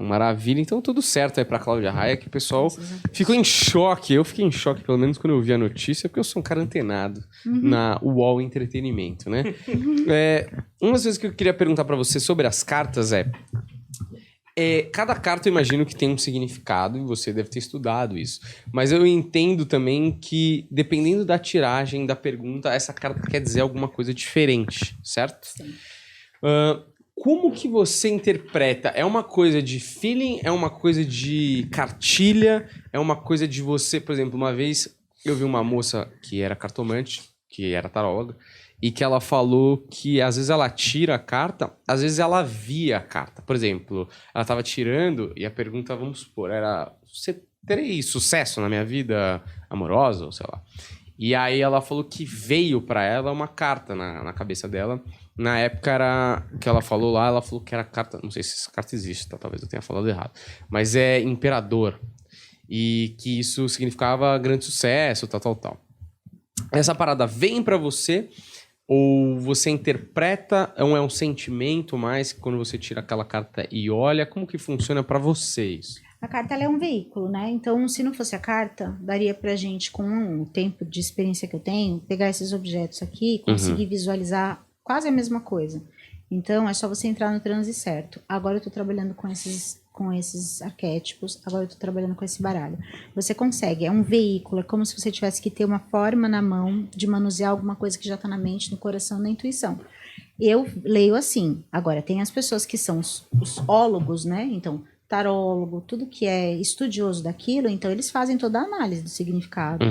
Maravilha. Então, tudo certo aí pra Cláudia Raia, que o pessoal ficou em choque. Eu fiquei em choque, pelo menos, quando eu vi a notícia, porque eu sou um cara antenado na UOL Entretenimento, né? Uma das coisas que eu queria perguntar pra você sobre as cartas cada carta eu imagino que tem um significado e você deve ter estudado isso. Mas eu entendo também que, dependendo da tiragem, da pergunta, essa carta quer dizer alguma coisa diferente, certo? Sim. Como que você interpreta? É uma coisa de feeling? É uma coisa de cartilha? É uma coisa de você... Por exemplo, uma vez eu vi uma moça que era cartomante, que era taróloga, e que ela falou que às vezes ela tira a carta, às vezes ela via a carta. Por exemplo, ela estava tirando e a pergunta, vamos supor, era: você terei sucesso na minha vida amorosa, ou sei lá. E aí ela falou que veio para ela uma carta na cabeça dela. Na época era que ela falou lá, ela falou que era carta, não sei se essa carta existe, tá? Talvez eu tenha falado errado, mas é imperador. E que isso significava grande sucesso, tal. Essa parada vem para você, ou você interpreta, ou é um sentimento mais que quando você tira aquela carta e olha, como que funciona para vocês? A carta ela é um veículo, né? Então, se não fosse a carta, daria pra gente, com o tempo de experiência que eu tenho, pegar esses objetos aqui e conseguir visualizar quase a mesma coisa. Então, é só você entrar no transe certo. Agora eu tô trabalhando com esses arquétipos, agora eu tô trabalhando com esse baralho. Você consegue, é um veículo, é como se você tivesse que ter uma forma na mão de manusear alguma coisa que já tá na mente, no coração, na intuição. Eu leio assim. Agora, tem as pessoas que são os ólogos, né? Então, tarólogo, tudo que é estudioso daquilo, então eles fazem toda a análise do significado.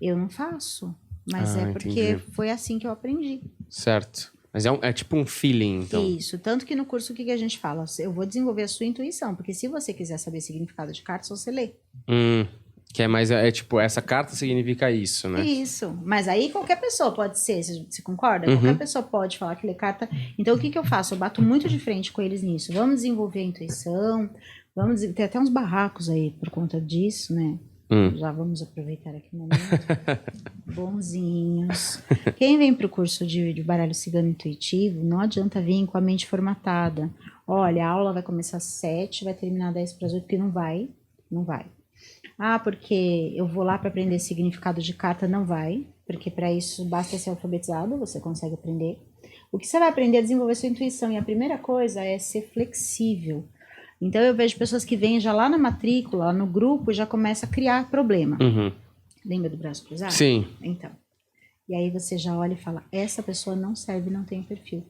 Eu não faço, mas porque foi assim que eu aprendi. Certo. Mas é tipo um feeling, então. Isso, tanto que no curso o que a gente fala? Eu vou desenvolver a sua intuição, porque se você quiser saber significado de cartas, você lê. Que é mais, tipo, essa carta significa isso, né? Isso, mas aí qualquer pessoa pode ser, você concorda? Qualquer pessoa pode falar que lê carta. Então o que eu faço? Eu bato muito de frente com eles nisso. Vamos desenvolver a intuição, tem até uns barracos aí por conta disso, né? Já vamos aproveitar aqui o momento. Bonzinhos. Quem vem para o curso de baralho cigano intuitivo, não adianta vir com a mente formatada. Olha, a aula vai começar às 7, vai terminar às 10 para as 8, porque não vai. Ah, porque eu vou lá para aprender significado de carta, não vai. Porque para isso basta ser alfabetizado, você consegue aprender. O que você vai aprender é desenvolver sua intuição. E a primeira coisa é ser flexível. Então eu vejo pessoas que vêm já lá na matrícula, no grupo, já começa a criar problema. Lembra do braço cruzado? Sim. Então. E aí você já olha e fala, essa pessoa não serve, não tem perfil.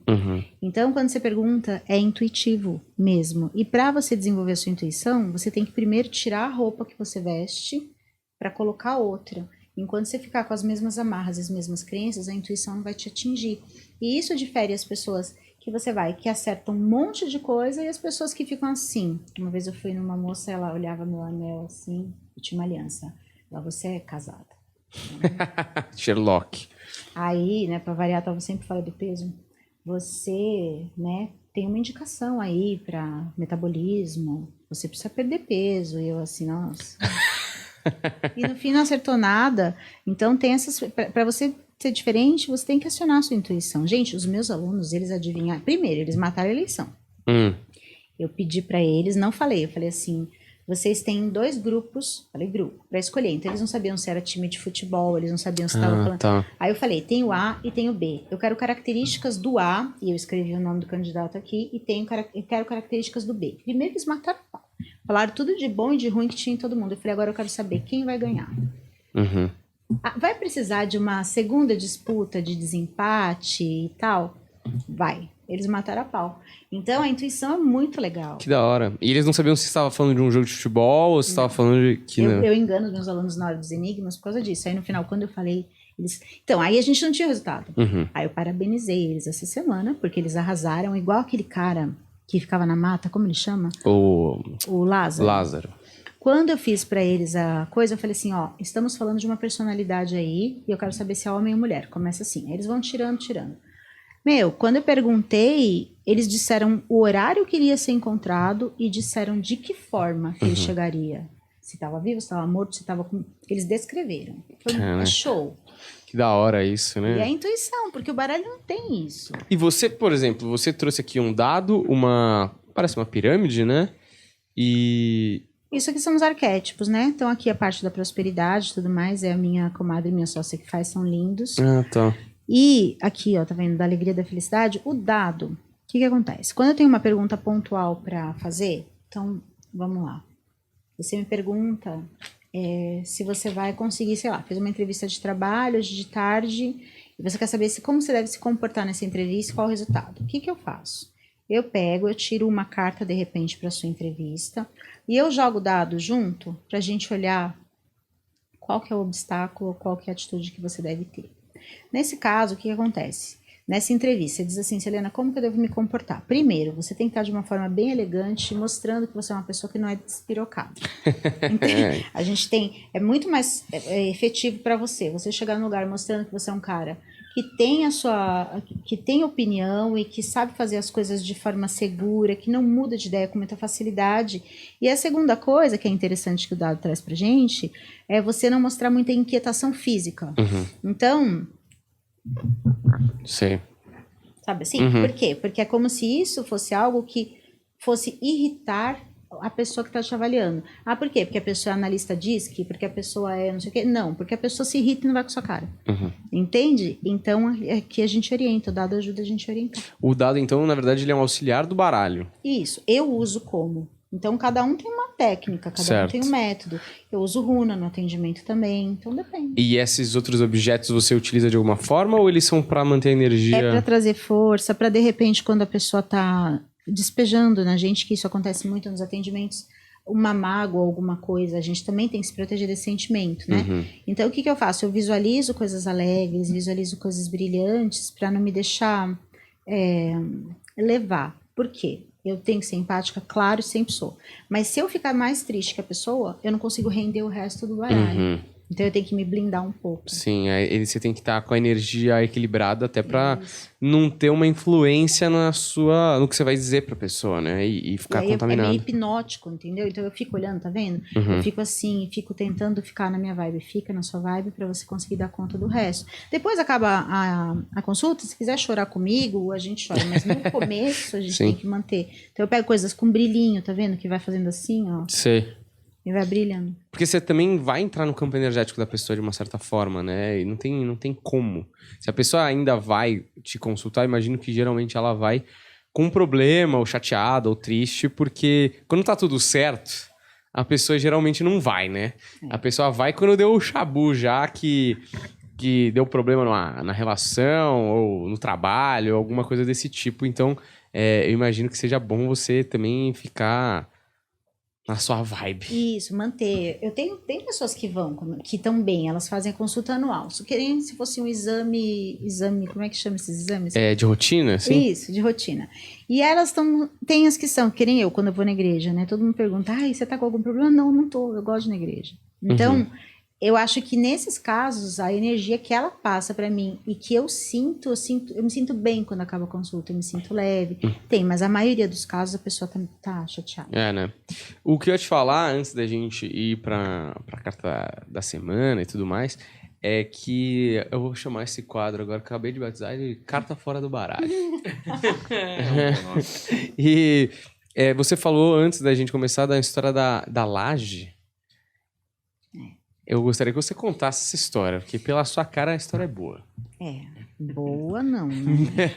Então quando você pergunta, é intuitivo mesmo. E para você desenvolver a sua intuição, você tem que primeiro tirar a roupa que você veste para colocar outra. Enquanto você ficar com as mesmas amarras, as mesmas crenças, a intuição não vai te atingir. E isso difere as pessoas que acertam um monte de coisa e as pessoas que ficam assim. Uma vez eu fui numa moça, ela olhava meu anel assim, e tinha uma aliança. Ela, você é casada. Sherlock. Aí, né, pra variar, tava sempre fora do peso. Você, né, tem uma indicação aí pra metabolismo. Você precisa perder peso. E eu assim, nossa. E no fim não acertou nada. Então tem essas... Pra você ser diferente, você tem que acionar a sua intuição. Gente, os meus alunos, eles adivinharam. Primeiro, eles mataram a eleição. Eu pedi pra eles, não falei. Eu falei assim, vocês têm 2 grupos, falei grupo, pra escolher. Então eles não sabiam se era time de futebol, eles não sabiam se estava falando. Tá. Aí eu falei, tem o A e tem o B. Eu quero características do A, e eu escrevi o nome do candidato aqui, e eu quero características do B. Primeiro eles mataram o pau. Falaram tudo de bom e de ruim que tinha em todo mundo. Eu falei, agora eu quero saber quem vai ganhar. Vai precisar de uma segunda disputa de desempate e tal? Vai. Eles mataram a pau. Então a intuição é muito legal. Que da hora. E eles não sabiam se estava falando de um jogo de futebol ou se estava falando de... Eu engano os meus alunos na hora dos enigmas por causa disso. Aí no final, quando eu falei... Então, aí a gente não tinha resultado. Aí eu parabenizei eles essa semana, porque eles arrasaram, igual aquele cara que ficava na mata, como ele chama? O Lázaro. Lázaro. Quando eu fiz pra eles a coisa, eu falei assim, ó, estamos falando de uma personalidade aí, e eu quero saber se é homem ou mulher. Começa assim. Aí eles vão tirando. Meu, quando eu perguntei, eles disseram o horário que iria ser encontrado e disseram de que forma que ele chegaria. Se estava vivo, se estava morto, se estava com... Eles descreveram. Foi show. Que da hora isso, né? E a intuição, porque o baralho não tem isso. E você, por exemplo, você trouxe aqui um dado, parece uma pirâmide, né? E... Isso aqui são os arquétipos, né? Então aqui a parte da prosperidade e tudo mais, é a minha comadre e minha sócia que faz, são lindos. Ah, tá. E aqui, ó, tá vendo? Da alegria e da felicidade, o dado. O que acontece? Quando eu tenho uma pergunta pontual para fazer, então, vamos lá. Você me pergunta se você vai conseguir, sei lá, fez uma entrevista de trabalho hoje de tarde, e você quer saber como você deve se comportar nessa entrevista, qual o resultado. O que eu faço? Eu tiro uma carta, de repente, para sua entrevista, e eu jogo o dado junto, para a gente olhar qual que é o obstáculo, qual que é a atitude que você deve ter. Nesse caso, o que acontece? Nessa entrevista, você diz assim, Selena, como que eu devo me comportar? Primeiro, você tem que estar de uma forma bem elegante, mostrando que você é uma pessoa que não é despirocada. Então, a gente é muito mais efetivo para você chegar no lugar mostrando que você é um cara que tem opinião e que sabe fazer as coisas de forma segura, que não muda de ideia com muita facilidade. E a segunda coisa que é interessante que o dado traz pra gente é você não mostrar muita inquietação física. Então... Sei. Sabe assim? Por quê? Porque é como se isso fosse algo que fosse irritar a pessoa que está te avaliando. Ah, por quê? Porque a pessoa é analista DISC? Porque a pessoa é não sei o quê? Não, porque a pessoa se irrita e não vai com a sua cara. Entende? Então, aqui a gente orienta, o dado ajuda a gente a orientar. O dado, então, na verdade, ele é um auxiliar do baralho. Isso, eu uso como. Então, cada um tem uma técnica, cada um tem um método. Eu uso runa no atendimento também, então depende. E esses outros objetos você utiliza de alguma forma ou eles são para manter a energia? É para trazer força, para de repente, quando a pessoa tá despejando na gente, que isso acontece muito nos atendimentos, uma mágoa ou alguma coisa, a gente também tem que se proteger desse sentimento, né? Então, o que eu faço? Eu visualizo coisas alegres, visualizo coisas brilhantes, para não me deixar levar. Por quê? Eu tenho que ser empática, claro, sempre sou. Mas se eu ficar mais triste que a pessoa, eu não consigo render o resto do baralho. Então eu tenho que me blindar um pouco. Sim, aí você tem que estar com a energia equilibrada até pra não ter uma influência no que você vai dizer pra pessoa, né? E ficar contaminado. É meio hipnótico, entendeu? Então eu fico olhando, tá vendo? Eu fico assim, fico tentando ficar na minha vibe. Fica na sua vibe pra você conseguir dar conta do resto. Depois acaba a consulta, se quiser chorar comigo, a gente chora. Mas no começo a gente tem que manter. Então eu pego coisas com brilhinho, tá vendo? Que vai fazendo assim, ó. Sei. E vai brilhando. Porque você também vai entrar no campo energético da pessoa de uma certa forma, né? E não tem como. Se a pessoa ainda vai te consultar, imagino que geralmente ela vai com um problema, ou chateada, ou triste, porque quando tá tudo certo, a pessoa geralmente não vai, né? A pessoa vai quando deu o chabu já, que deu problema na relação, ou no trabalho, ou alguma coisa desse tipo. Então, eu imagino que seja bom você também ficar na sua vibe. Isso, manter. Eu tenho pessoas que que estão bem, elas fazem a consulta anual. Só querem se fosse um exame, como é que chama esses exames? De rotina, sim? Isso, de rotina. E elas tem as que são, que nem eu, quando eu vou na igreja, né? Todo mundo pergunta, você tá com algum problema? Não, não tô, eu gosto de ir na igreja. Então, eu acho que nesses casos, a energia que ela passa pra mim e que eu me sinto bem quando acaba a consulta, eu me sinto leve. Mas a maioria dos casos a pessoa tá chateada. Né? O que eu ia te falar, antes da gente ir pra carta da semana e tudo mais, é que eu vou chamar esse quadro agora, que eu acabei de batizar, de Carta Fora do Baralho. E você falou, antes da gente começar, da história da laje. Eu gostaria que você contasse essa história, porque pela sua cara a história é boa. Boa não, né?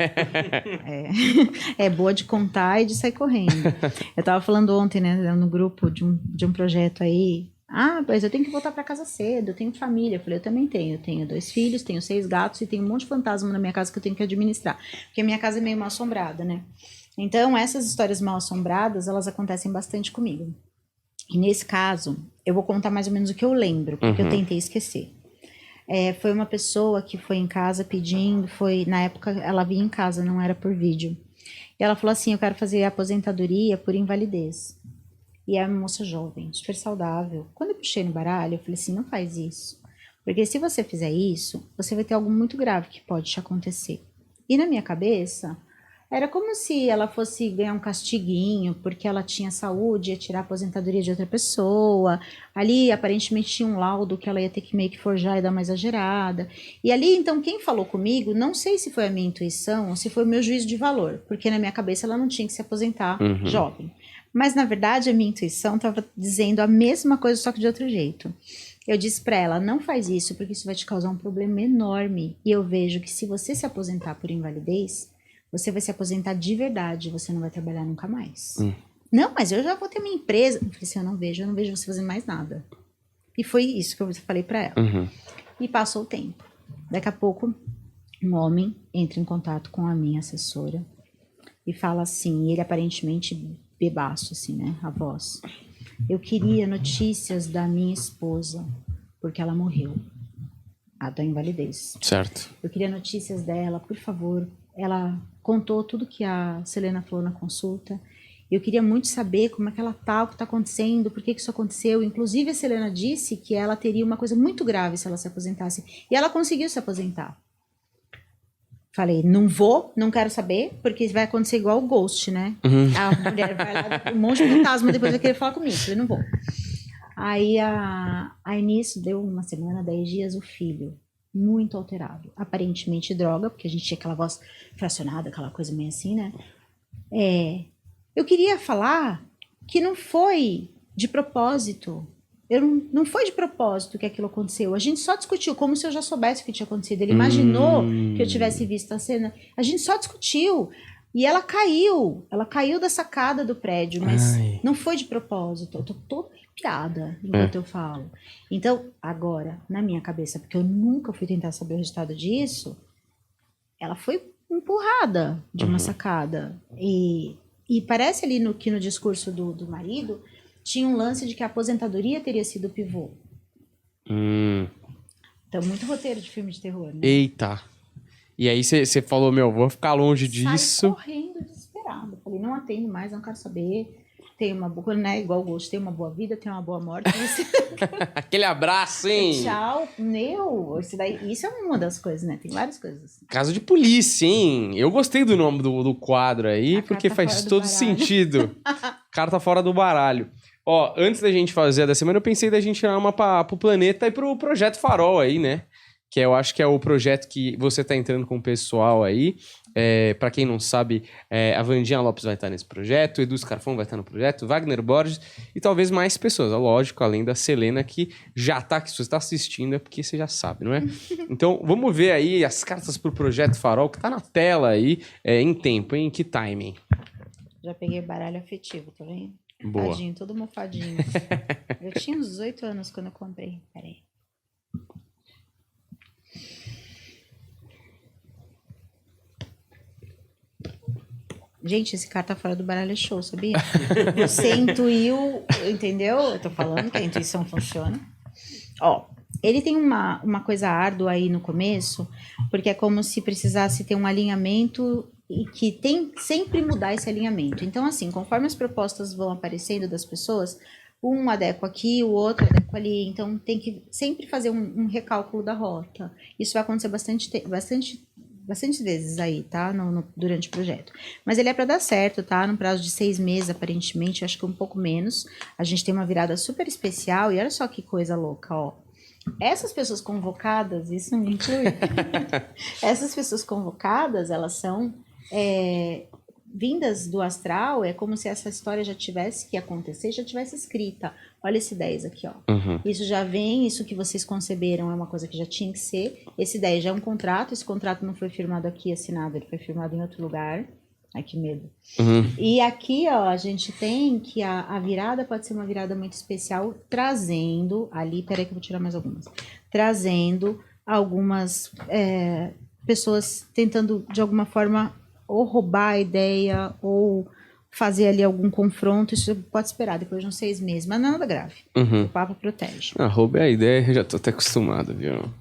É boa de contar e de sair correndo. Eu tava falando ontem, né, no grupo de um projeto aí. Mas eu tenho que voltar pra casa cedo, eu tenho família. Eu falei, eu também tenho. Eu tenho 2 filhos, tenho 6 gatos e tenho um monte de fantasma na minha casa que eu tenho que administrar. Porque a minha casa é meio mal assombrada, né? Então, essas histórias mal assombradas, elas acontecem bastante comigo. E nesse caso, eu vou contar mais ou menos o que eu lembro, porque eu tentei esquecer. Foi uma pessoa que foi em casa pedindo, na época ela vinha em casa, não era por vídeo. E ela falou assim, eu quero fazer aposentadoria por invalidez. E é uma moça jovem, super saudável. Quando eu puxei no baralho, eu falei assim, não faz isso. Porque se você fizer isso, você vai ter algo muito grave que pode te acontecer. E na minha cabeça, Era como se ela fosse ganhar um castiguinho, porque ela tinha saúde, ia tirar a aposentadoria de outra pessoa. Ali, aparentemente, tinha um laudo que ela ia ter que meio que forjar e dar uma exagerada. E ali, então, quem falou comigo, não sei se foi a minha intuição ou se foi o meu juízo de valor, porque na minha cabeça ela não tinha que se aposentar jovem. Mas, na verdade, a minha intuição estava dizendo a mesma coisa, só que de outro jeito. Eu disse para ela, não faz isso, porque isso vai te causar um problema enorme. E eu vejo que se você se aposentar por invalidez, você vai se aposentar de verdade, você não vai trabalhar nunca mais. Não, mas eu já vou ter minha empresa. Eu falei assim, eu não vejo você fazendo mais nada. E foi isso que eu falei para ela. E passou o tempo. Daqui a pouco, um homem entra em contato com a minha assessora e fala assim, ele aparentemente bebaço, assim, né, a voz. Eu queria notícias da minha esposa, porque ela morreu, a da invalidez. Certo. Eu queria notícias dela, por favor. Ela contou tudo que a Selena falou na consulta. Eu queria muito saber como é que ela tá, o que está acontecendo, por que isso aconteceu. Inclusive, a Selena disse que ela teria uma coisa muito grave se ela se aposentasse. E ela conseguiu se aposentar. Falei, não quero saber, porque vai acontecer igual o Ghost, né? A mulher vai lá, um monte de fantasma, depois vai querer falar comigo. Falei, não vou. Aí nisso, deu uma semana, 10 dias, o filho, muito alterado. Aparentemente droga, porque a gente tinha aquela voz fracionada, aquela coisa meio assim, né? Eu queria falar que não foi de propósito. Não foi de propósito que aquilo aconteceu. A gente só discutiu, como se eu já soubesse o que tinha acontecido. Ele imaginou que eu tivesse visto a cena. A gente só discutiu. E ela caiu da sacada do prédio, mas não foi de propósito. Eu tô toda arrepiada enquanto eu falo. Então, agora, na minha cabeça, porque eu nunca fui tentar saber o resultado disso, ela foi empurrada de uma sacada. E parece ali que no discurso do marido, tinha um lance de que a aposentadoria teria sido o pivô. Então, muito roteiro de filme de terror, né? Eita. E aí você falou, vou ficar longe disso. Saí correndo, desesperado. Falei, não atendo mais, não quero saber. Tem uma boa, né? Igual o Ghost, tem uma boa vida, tem uma boa morte. Aquele abraço, hein? Tchau. Isso é uma das coisas, né? Tem várias coisas assim. Caso de polícia, hein? Eu gostei do nome do quadro aí, porque faz todo sentido. Carta fora do baralho. Ó, antes da gente fazer a da semana, eu pensei da gente tirar uma pro Planeta e pro Projeto Farol aí, né? Que eu acho que é o projeto que você tá entrando com o pessoal aí. Pra quem não sabe, a Vandinha Lopes vai estar nesse projeto, o Edu Scarfão vai estar no projeto, Wagner Borges e talvez mais pessoas, lógico, além da Selena, que já tá, que se você está assistindo é porque você já sabe, não é? Então, vamos ver aí as cartas pro Projeto Farol, que tá na tela aí, em tempo, em que timing? Já peguei baralho afetivo, tá vendo? Boa. Tadinho, todo mofadinho. Eu tinha uns 18 anos quando eu comprei. Peraí. Gente, esse carta fora do baralho é show, sabia? Você intuiu, entendeu? Eu tô falando que a intuição funciona. Ó, ele tem uma coisa árdua aí no começo, porque é como se precisasse ter um alinhamento e que tem sempre mudar esse alinhamento. Então, assim, conforme as propostas vão aparecendo das pessoas, um adequa aqui, o outro adequa ali. Então, tem que sempre fazer um recálculo da rota. Isso vai acontecer bastante vezes aí, tá? Durante o projeto. Mas ele é para dar certo, tá? No prazo de 6 meses, aparentemente, acho que um pouco menos. A gente tem uma virada super especial e olha só que coisa louca, ó. Essas pessoas convocadas, isso me inclui. Essas pessoas convocadas, elas são vindas do astral, é como se essa história já tivesse que acontecer, já tivesse escrita. Olha esse 10 aqui, ó. Isso já vem, isso que vocês conceberam é uma coisa que já tinha que ser. Esse 10 já é um contrato, esse contrato não foi firmado aqui, assinado, ele foi firmado em outro lugar. Ai, que medo. E aqui, ó, a gente tem que a virada pode ser uma virada muito especial, trazendo, ali, peraí que eu vou tirar mais algumas, trazendo algumas pessoas tentando, de alguma forma, ou roubar a ideia, ou fazer ali algum confronto, isso pode esperar depois de uns 6 meses, mas não é nada grave. O papo protege. Roubar a ideia, eu já tô até acostumado, viu?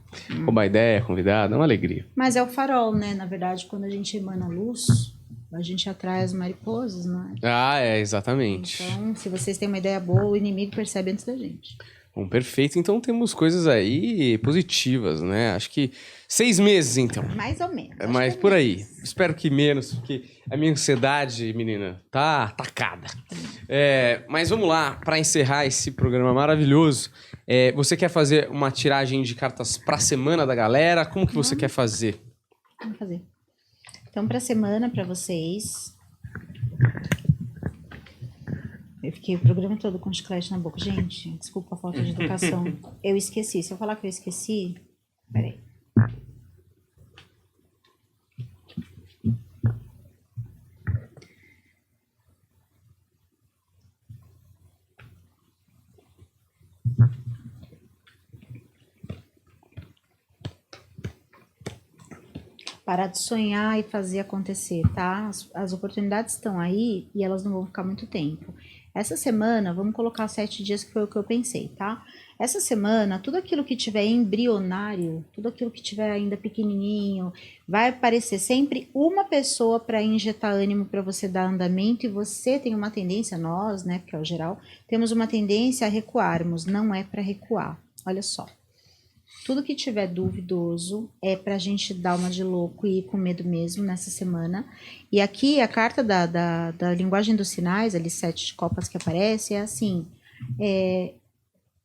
Roubar a ideia, convidado, é uma alegria. Mas é o farol, né? Na verdade, quando a gente emana luz, a gente atrai as mariposas, não é? Exatamente. Então, se vocês têm uma ideia boa, o inimigo percebe antes da gente. Bom, perfeito. Então temos coisas aí positivas, né? Acho que 6 meses, então. Mais ou menos. Mas por aí. Espero que menos, porque a minha ansiedade, menina, tá atacada. Mas vamos lá, para encerrar esse programa maravilhoso. Você quer fazer uma tiragem de cartas pra semana da galera? Como que você quer fazer? Vamos fazer. Então, pra semana, pra vocês... Eu fiquei o programa todo com chiclete na boca. Gente, desculpa a falta de educação. Eu esqueci. Se eu falar que eu esqueci... Peraí. Parar de sonhar e fazer acontecer, tá? As oportunidades estão aí e elas não vão ficar muito tempo. Essa semana, vamos colocar 7 dias, que foi o que eu pensei, tá? Essa semana, tudo aquilo que tiver embrionário, tudo aquilo que tiver ainda pequenininho, vai aparecer sempre uma pessoa para injetar ânimo para você dar andamento, e você tem uma tendência, nós, né, porque é o geral, temos uma tendência a recuarmos, não é para recuar. Olha só. Tudo que tiver duvidoso é pra gente dar uma de louco e ir com medo mesmo nessa semana. E aqui a carta da linguagem dos sinais, ali 7 de copas que aparece, é assim,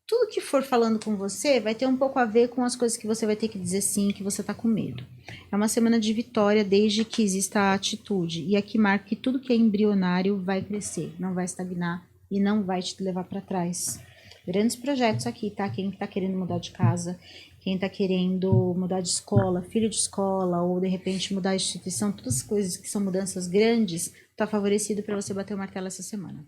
tudo que for falando com você vai ter um pouco a ver com as coisas que você vai ter que dizer sim, que você tá com medo. É uma semana de vitória desde que exista a atitude. E aqui marca que tudo que é embrionário vai crescer, não vai estagnar e não vai te levar para trás. Grandes projetos aqui, tá? Quem tá querendo mudar de casa, quem tá querendo mudar de escola, filho de escola, ou de repente mudar de instituição, todas as coisas que são mudanças grandes, tá favorecido para você bater o martelo essa semana.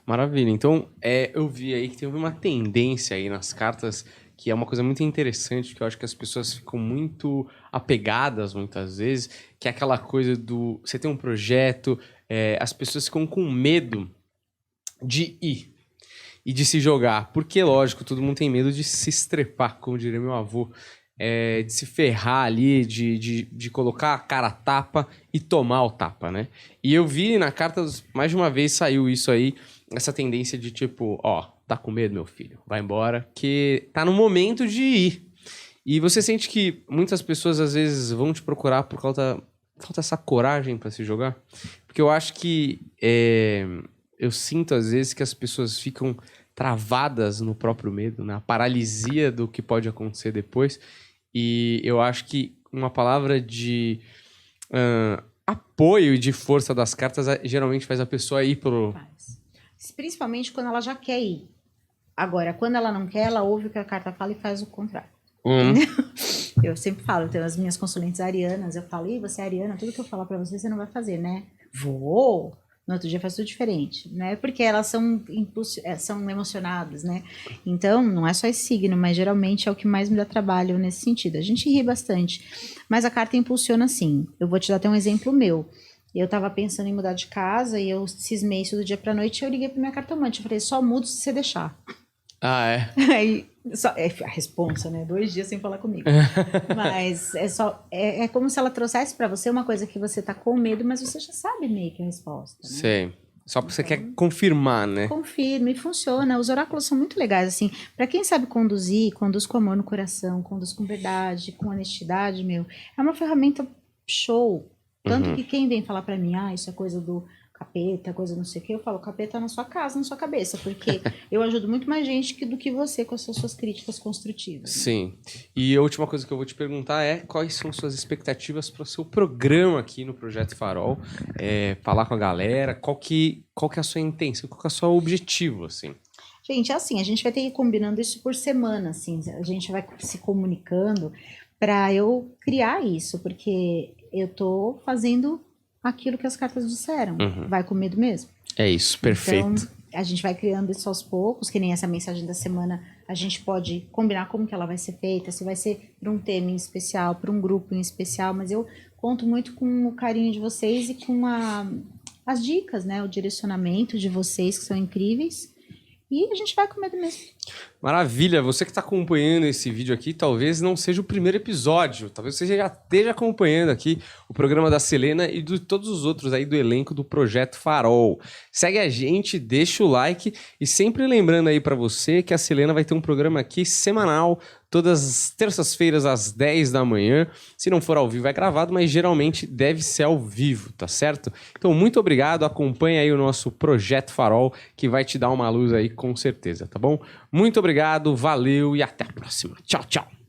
Maravilha. Então, eu vi aí que teve uma tendência aí nas cartas, que é uma coisa muito interessante, que eu acho que as pessoas ficam muito apegadas muitas vezes, que é aquela coisa do... Você tem um projeto, as pessoas ficam com medo de ir e de se jogar. Porque, lógico, todo mundo tem medo de se estrepar, como diria meu avô. De se ferrar ali, de colocar a cara a tapa e tomar o tapa, né? E eu vi na carta, mais de uma vez saiu isso aí, essa tendência de tipo, tá com medo, meu filho? Vai embora, que tá no momento de ir. E você sente que muitas pessoas, às vezes, vão te procurar por falta essa coragem pra se jogar? Porque eu acho que... eu sinto, às vezes, que as pessoas ficam travadas no próprio medo, na paralisia do que pode acontecer depois. E eu acho que uma palavra de apoio e de força das cartas geralmente faz a pessoa ir pro... Principalmente quando ela já quer ir. Agora, quando ela não quer, ela ouve o que a carta fala e faz o contrário. Eu sempre falo, eu tenho as minhas consulentes arianas, eu falo, você é ariana, tudo que eu falar pra você não vai fazer, né? Vou! No outro dia faz tudo diferente, né? Porque elas são emocionadas, né? Então, não é só esse signo, mas geralmente é o que mais me dá trabalho nesse sentido. A gente ri bastante, mas a carta impulsiona assim. Eu vou te dar até um exemplo meu. Eu tava pensando em mudar de casa e eu cismei isso do dia pra noite e eu liguei pra minha cartomante. Eu falei, só mudo se você deixar. Ah, é? Aí, a responsa, né? 2 dias sem falar comigo. Mas é como se ela trouxesse pra você uma coisa que você tá com medo, mas você já sabe meio que a resposta, né? Sei. Só porque você quer confirmar, né? Confirma e funciona. Os oráculos são muito legais, assim. Pra quem sabe conduzir, conduz com amor no coração, conduz com verdade, com honestidade, é uma ferramenta show. Tanto que quem vem falar pra mim, isso é coisa do capeta, coisa não sei o que, eu falo, capeta na sua casa, na sua cabeça, porque eu ajudo muito mais gente do que você com as suas críticas construtivas. Né? Sim. E a última coisa que eu vou te perguntar é quais são suas expectativas para o seu programa aqui no Projeto Farol, falar com a galera, qual que é a sua intenção, qual que é o seu objetivo, assim? Gente, assim, a gente vai ter que ir combinando isso por semana, assim, a gente vai se comunicando para eu criar isso, porque eu tô fazendo aquilo que as cartas disseram. Vai com medo mesmo? É isso, perfeito. Então, a gente vai criando isso aos poucos, que nem essa mensagem da semana, a gente pode combinar como que ela vai ser feita, se vai ser para um tema em especial, para um grupo em especial, mas eu conto muito com o carinho de vocês e com as dicas, né, o direcionamento de vocês, que são incríveis, E a gente vai com medo mesmo. Maravilha, você que está acompanhando esse vídeo aqui, talvez não seja o primeiro episódio, talvez você já esteja acompanhando aqui o programa da Selena e de todos os outros aí do elenco do Projeto Farol. Segue a gente, deixa o like e sempre lembrando aí para você que a Selena vai ter um programa aqui semanal, todas as terças-feiras às 10 da manhã. Se não for ao vivo é gravado, mas geralmente deve ser ao vivo, tá certo? Então muito obrigado, acompanha aí o nosso Projeto Farol que vai te dar uma luz aí com certeza, tá bom? Muito obrigado, valeu e até a próxima. Tchau, tchau.